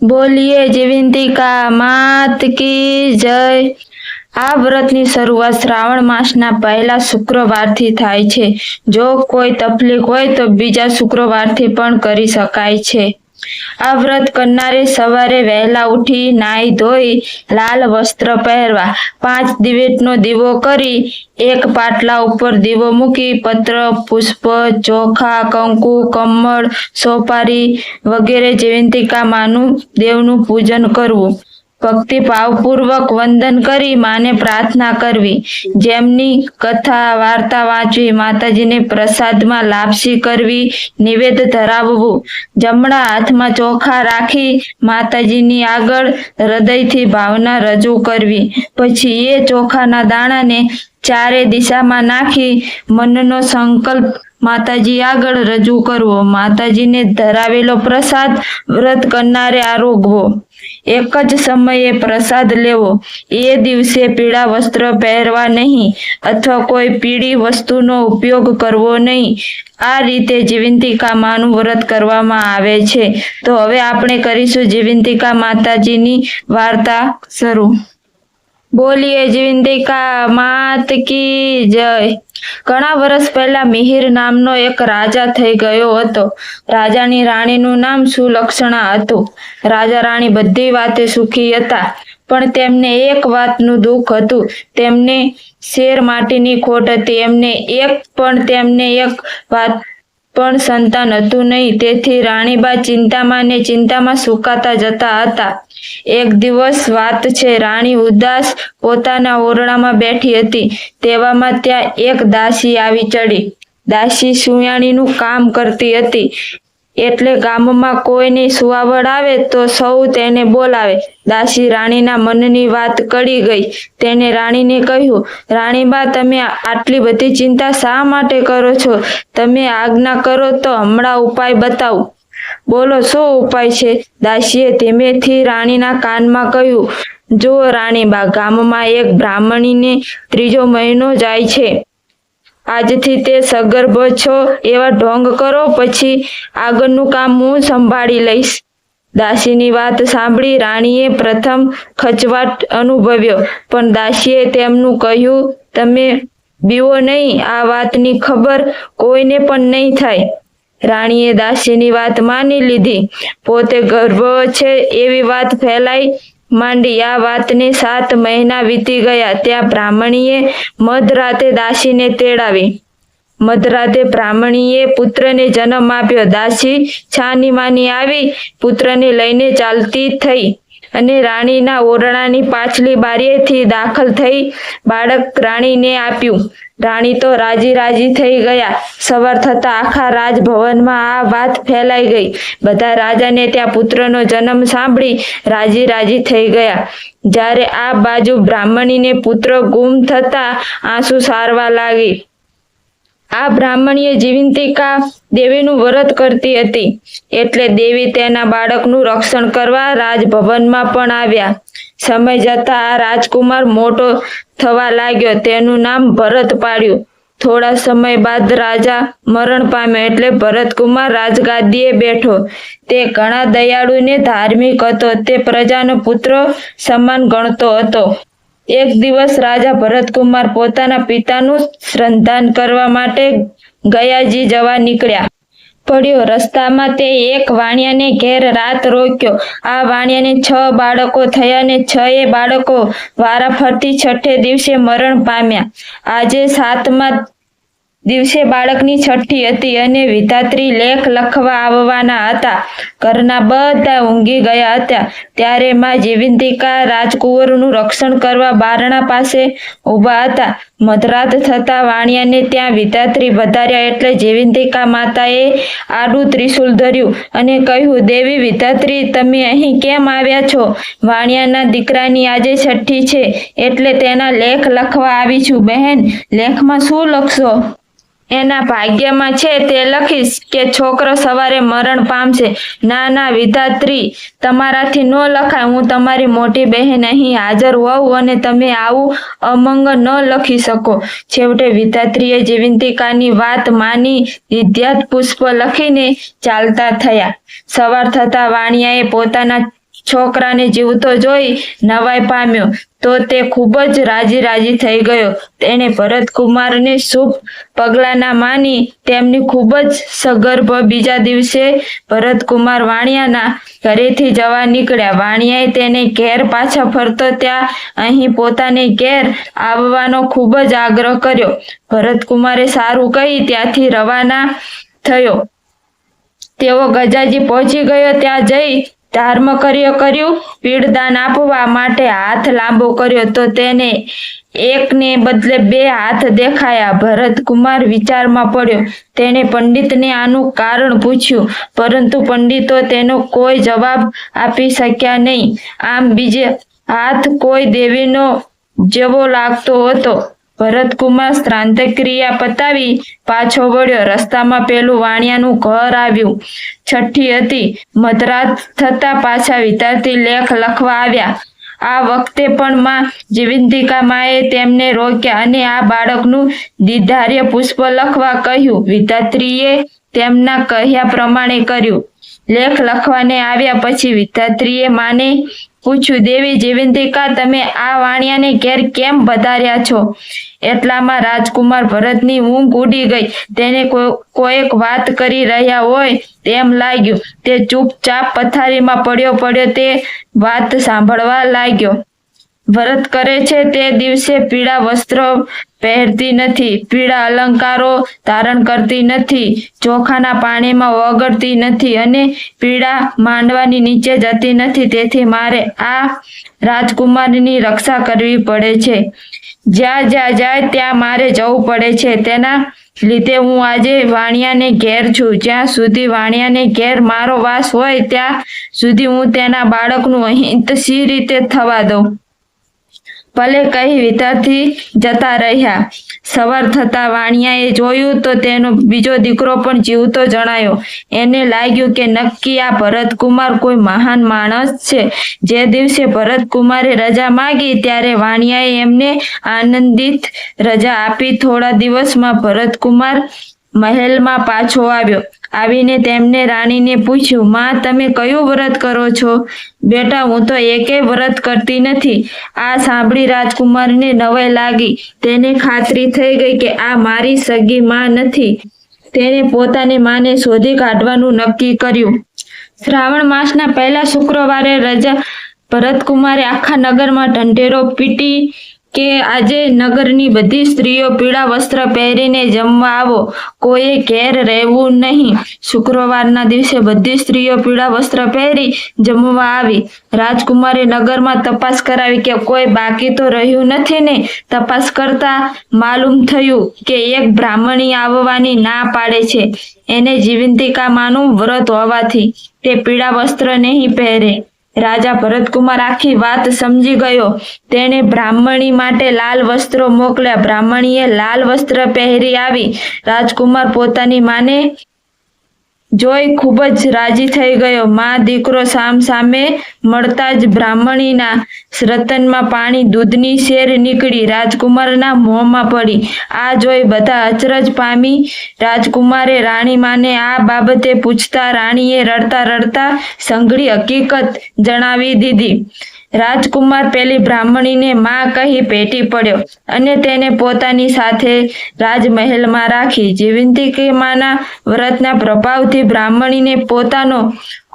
બોલીએ જીવંતિકા માત કી જય। આ વ્રતની શરૂઆત શ્રાવણ માસના પહેલા શુક્રવારથી થાય છે। જો કોઈ તકલીફ હોય તો બીજા શુક્રવારથી પણ કરી શકાય છે। આ વ્રત કરનારે સવારે વહેલા ઉઠી નાહી ધોઈ લાલ વસ્ત્ર પહેરવા, 5 દિવેટનો દીવો કરી એક પાટલા ઉપર દીવો મૂકી પત્ર, પુષ્પ, ચોખા, કંકુ, કમળ, સોપારી વગેરે જીવંતિકા માનું દેવનું પૂજન કરવું। ભક્તિ ભાવપૂર્વક વંદન કરી માને પ્રાર્થના કરવી। જેમની કથા વાર્તા વાંચવી, માતાજીને પ્રસાદમાં લાપસી કરવી, નિવેદ ધરાવવું। જમણા હાથમાં ચોખા રાખી માતાજીની આગળ હૃદયથી ભાવના રજૂ કરવી। પછી એ ચોખાના દાણાને ચારે દિશામાં નાખી મનનો સંકલ્પ માતાજી આગળ રજૂ કરવો। માતાજીને ધરાવેલો પ્રસાદ વ્રત કરનારે આરોગવો। એક જ સમયે પ્રસાદ લેવો। એ દિવસે પીળા વસ્ત્ર પહેરવા નહીં અથવા કોઈ પીળી વસ્તુનો ઉપયોગ કરવો નહીં। આ રીતે જીવંતિકા માનું વ્રત કરવામાં આવે છે। તો હવે આપણે કરીશું જીવંતિકા માતાજીની વાર્તા શરૂ। બોલીએ જીવંતિકા માત કી જય। ઘણા વર્ષ પહેલા મિહિર નામનો એક રાજા થઈ ગયો હતો। રાજાની રાણીનું નામ સુલક્ષણા હતું। રાજા રાણી બધી વાતે સુખી હતા, પણ તેમને એક વાતનું દુઃખ હતું। તેમને શેર માટીની ખોટ હતી। તેમને એક વાત પણ સંતાન હતું નહીં। તેથી રાણીબા ચિંતામાં સુકાતા જતા હતા। એક દિવસ વાત છે, રાણી ઉદાસ પોતાના ઓરડામાં બેઠી હતી। તેવામાં ત્યાં એક દાસી આવી ચડી। દાસી સુયાણીનું કામ કરતી હતી, એટલે ગામમાં કોઈની સુવાવડ આવે તો સૌ તેને બોલાવે। દાસી રાણીના મનની વાત કળી ગઈ। તેને રાણીને કહ્યું, રાણીબા, તમે આટલી બધી ચિંતા શા માટે કરો છો? તમે આજ્ઞા કરો તો હમણાં ઉપાય બતાવું। બોલો, શું ઉપાય છે? દાસીએ ધીમેથી રાણીના કાનમાં કહ્યું, જો રાણીબા, ગામમાં એક બ્રાહ્મણીને 3જો મહિનો જાય છે। આજથી તે સગર્ભ છો એવા ઢોંગ કરો, પછી આગળનું કામ હું સંભાળી લઈશ। દાસીની વાત સાંભળી રાણીએ પ્રથમ ખચવાટ અનુભવ્યો, પણ દાસીએ તેમનું કહ્યું, તમે બીવો નહીં, આ વાતની ખબર કોઈને પણ નહીં થાય। રાણીએ દાસીની વાત માની લીધી। પોતે ગર્ભ છે એવી વાત ફેલાઈ માંડી। આ વાતને 7 મહિના વીતી ગયા। ત્યાં બ્રાહ્મણીએ મધરાતે દાસીને તેડાવી। મધરાતે બ્રાહ્મણીએ પુત્રને જન્મ આપ્યો। દાસી છાની માની આવી પુત્રને લઈને ચાલતી થઈ અને રાણીના ઓરડાની પાછલી બારીએથી દાખલ થઈ બાળક રાણીને આપ્યું। રાણી તો રાજી થઈ ગયા। સવાર થતાં આખા રાજભવનમાં આ વાત ફેલાઈ ગઈ। બધા રાજાને ત્યાં પુત્રનો જન્મ સાંભળી રાજી થઈ ગયા। જ્યારે આ બાજુ બ્રાહ્મણીને પુત્ર ગુમ થતા આંસુ સારવા લાગી। આ બ્રાહ્મણીએ જીવંતિકા દેવીનું વ્રત કરતી હતી, એટલે દેવી તેના બાળકનું રક્ષણ કરવા રાજભવનમાં પણ આવ્યા। સમય જતાં આ રાજકુમાર મોટો થવા લાગ્યો। તેનું નામ ભરત પાડ્યું। થોડા સમય બાદ રાજા મરણ પામ્યો, એટલે ભરતકુમાર રાજગાદીએ બેઠો। તે ઘણા દયાળુ ને ધાર્મિક હતો। તે પ્રજાનો પુત્ર સમાન ગણતો હતો। એક દિવસ રાજા ભરતકુમાર પોતાના પિતાનું શ્રદ્ધાન કરવા માટે ગયાજી જવા નીકળ્યા પડ્યો। રસ્તામાં તે એક વાણિયાને ઘેર રાત રોક્યો। આ વાણિયાને 6 બાળકો થયા ને 6 બાળકો વારાફરતી 6ઠે દિવસે મરણ પામ્યા। આજે 7મા દિવસે બાળકની છઠ્ઠી હતી અને વિધાત્રી લેખ લખવા આવવાના હતા। ઘરના બધા ઊંઘી ગયા હતા। ત્યારે માં જીવંતિકા રાજકુંવરનું રક્ષણ કરવા બારણા પાસે ઊભા હતા। મધરાત થતાં વાણિયાને ત્યાં વિધાત્રી વધાર્યા, એટલે જીવંતિકા માતાએ આડું ત્રિશૂલ ધર્યું અને કહ્યું, દેવી વિધાત્રી, તમે અહીં કેમ આવ્યા છો? વાણિયાના દીકરાની આજે છઠ્ઠી છે, એટલે તેના લેખ લખવા આવી છું। બહેન, લેખમાં શું લખશો? એના ભાગ્યમાં છે તે લખીશ કે છોકરો સવારે મરણ પામશે। ના વિધાત્રી, તમારાથી ન લખાય। હું તમારી મોટી બહેન અહીં હાજર હોઉં અને તમે આવું અમંગ ન લખી શકો। છેવટે વિધાત્રીએ જીવંતિકાની વાત માની વિદ્યાત પુષ્પ લખીને ચાલતા થયા। સવાર થતાં વાણિયાએ પોતાના છોકરાને જીવતો જોઈ નવાઈ પામ્યો તો તે ખૂબ જ રાજી થઈ ગયો. તેણે ભરતકુમારને શુભ પગલાના માની તેમની ખૂબ જ સગર્ભ બીજા દિવસે ભરતકુમાર વાણિયાના ઘરેથી જવા નીકળ્યા. વાણિયાએ તેને ઘેર પાછા ફરતો ત્યાં અહીં પોતાને ઘેર આવવાનો ખૂબ જ આગ્રહ કર્યો. ભરતકુમારે સારું કહી ત્યાંથી રવાના થયો. તેઓ ગજાજી પહોંચી ગયો. ત્યાં જઈ ધર્મ કર્યું. પીડદાન આપવા માટે હાથ લાંબો કર્યો તો તેને એકને બદલે 2 હાથ દેખાયા. ભરતકુમાર વિચારમાં પડ્યો. તેણે પંડિતને આનું કારણ પૂછ્યું, પરંતુ પંડિતો તેનો કોઈ જવાબ આપી શક્યા નહીં. આમ બીજો હાથ કોઈ દેવીનો જેવો લાગતો હતો. ભરતકુમાર શ્રાદ્ધક્રિયા પતાવી પાછો વળ્યો. રસ્તામાં પેલું વાણિયાનું ઘર આવ્યું. છઠ્ઠી હતી. મધરાત થતા પાછા વિદ્યાર્થી લેખ લખવા આવ્યા. આ વખતે પણ માં જીવંતિકા માએ તેમને રોક્યા અને આ બાળકનું દીધાર્ય પુષ્પ લખવા કહ્યું. વિદ્યાર્થીએ તેમના કહ્યા પ્રમાણે કર્યું. લેખ લખવાને આવ્યા પછી વિદ્યાર્થીએ માને પૂછ્યું, દેવી જીવંતિકા, તમે આ વાણિયાને ઘેર કેમ પધાર્યા છો? એટલામાં રાજકુમાર ભરતની ઊંઘ ઉડી ગઈ. તેને કોઈક વાત કરી રહ્યા હોય તેમ લાગ્યું. તે ચૂપચાપ પથારીમાં પડ્યો તે વાત સાંભળવા લાગ્યો. વ્રત કરે છે તે દિવસે પીળા વસ્ત્ર પહેરતી નથી, પીળા અલંકારો ધારણ કરતી નથી, ચોખાના પાણીમાં ઓગળતી નથી અને પીળા માંડવાની નીચે જતી નથી. તેથી મારે આ રાજકુમારની રક્ષા કરવી પડે છે. જ્યાં જાય ત્યાં મારે જવું પડે છે. તેના લીધે હું આજે વાણિયાને ઘેર છું. જ્યાં સુધી વાણિયાને ઘેર મારો વાસ હોય ત્યાં સુધી હું તેના બાળકનું અહિત સી રીતે થવા દઉં? ભલે કહી વિદ્યાર્થી જતા રહ્યા. સવાર થતા વાણિયાએ જોયું તો તેનો બીજો દીકરો પણ જીવતો જણાયો. એને લાગ્યું કે નક્કી આ ભરતકુમાર કોઈ મહાન માણસ છે. જે દિવસે ભરતકુમારે રજા માગી ત્યારે વાણિયાએ એમને આનંદિત રજા આપી. થોડા દિવસમાં ભરતકુમાર મહેલમાં પાછો આવ્યો. આવીને તેમને રાણીને પૂછ્યું, માં, તમે કયું વ્રત કરો છો? બેટા, હું તો એકેય વ્રત કરતી નથી. આ સાંભળી રાજકુમારને નવાઈ લાગી. તેને ખાતરી થઈ ગઈ કે આ મારી સગી માં નથી. તેણે પોતાની માને શોધી કાઢવાનું નક્કી કર્યું. શ્રાવણ માસના પહેલા શુક્રવારે રજા ભરતકુમારે આખા નગરમાં ઢંઢેરો પીટી કે આજે નગરની બધી સ્ત્રીઓ પીળા વસ્ત્ર પહેરીને જમવા આવો, કોઈએ ઘેર રહેવું નહીં. શુક્રવારના દિવસે બધી સ્ત્રીઓ પીળા વસ્ત્ર પહેરી જમવા આવી. રાજકુમારે નગરમાં તપાસ કરાવી કે કોઈ બાકી તો રહ્યું નથી ને. તપાસ કરતા માલુમ થયું કે એક બ્રાહ્મણી આવવાની ના પાડે છે. એને જીવંતિકા માનું વ્રત હોવાથી તે પીળા વસ્ત્ર નહીં પહેરે. રાજા ભરતકુમાર આખી વાત સમજી ગયો. તેણે બ્રાહ્મણી માટે લાલ વસ્ત્રો મોકલ્યા. બ્રાહ્મણીએ લાલ વસ્ત્ર પહેરી આવી. રાજકુમાર પોતાની માને જોઈ ખૂબ જ રાજી થઈ ગયો. માં દીકરો સામે મળતા જ બ્રાહ્મણીના રતનમાં પાણી દૂધની શેર નીકળી રાજકુમારના મોંમાં પડી. આ જોઈ બધા અચરજ પામી. રાજકુમારે રાણી માને આ બાબતે પૂછતા રાણીએ રડતા સંઘળી હકીકત જણાવી દીધી. રાજકુમાર પેલી બ્રાહ્મણીને માં કહી ભેટી પડ્યો અને તેને પોતાની સાથે રાજમહેલમાં રાખી. જીવંતિકાના વ્રતના પ્રભાવથી બ્રાહ્મણીને પોતાનો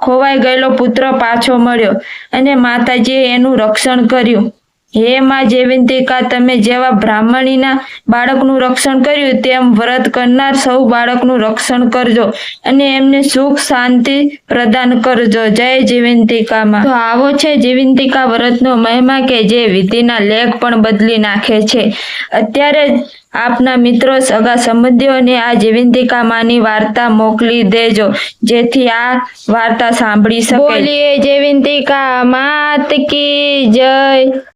ખોવાઈ ગયેલો પુત્ર પાછો મળ્યો અને માતાજીએ એનું રક્ષણ કર્યું. હે માં જીવંતિકા, તમે જેવા બ્રાહ્મણીના બાળકનું રક્ષણ કર્યું તેમ વ્રત કરનાર સૌ બાળકનું રક્ષણ કરજો અને એમને સુખ શાંતિ પ્રદાન કરજો. જય જીવંતિકામાં. તો આવો છે જીવંતિકા વ્રતનો મહિમા કે જે વિધિના લેખ પણ બદલી નાખે છે. અત્યારે જ આપના મિત્રો, સગા સંબંધીઓને આ જીવંતિકા માની વાર્તા મોકલી દેજો જેથી આ વાર્તા સાંભળી શકે. બોલીએ જીવંતિકા માત કી જય.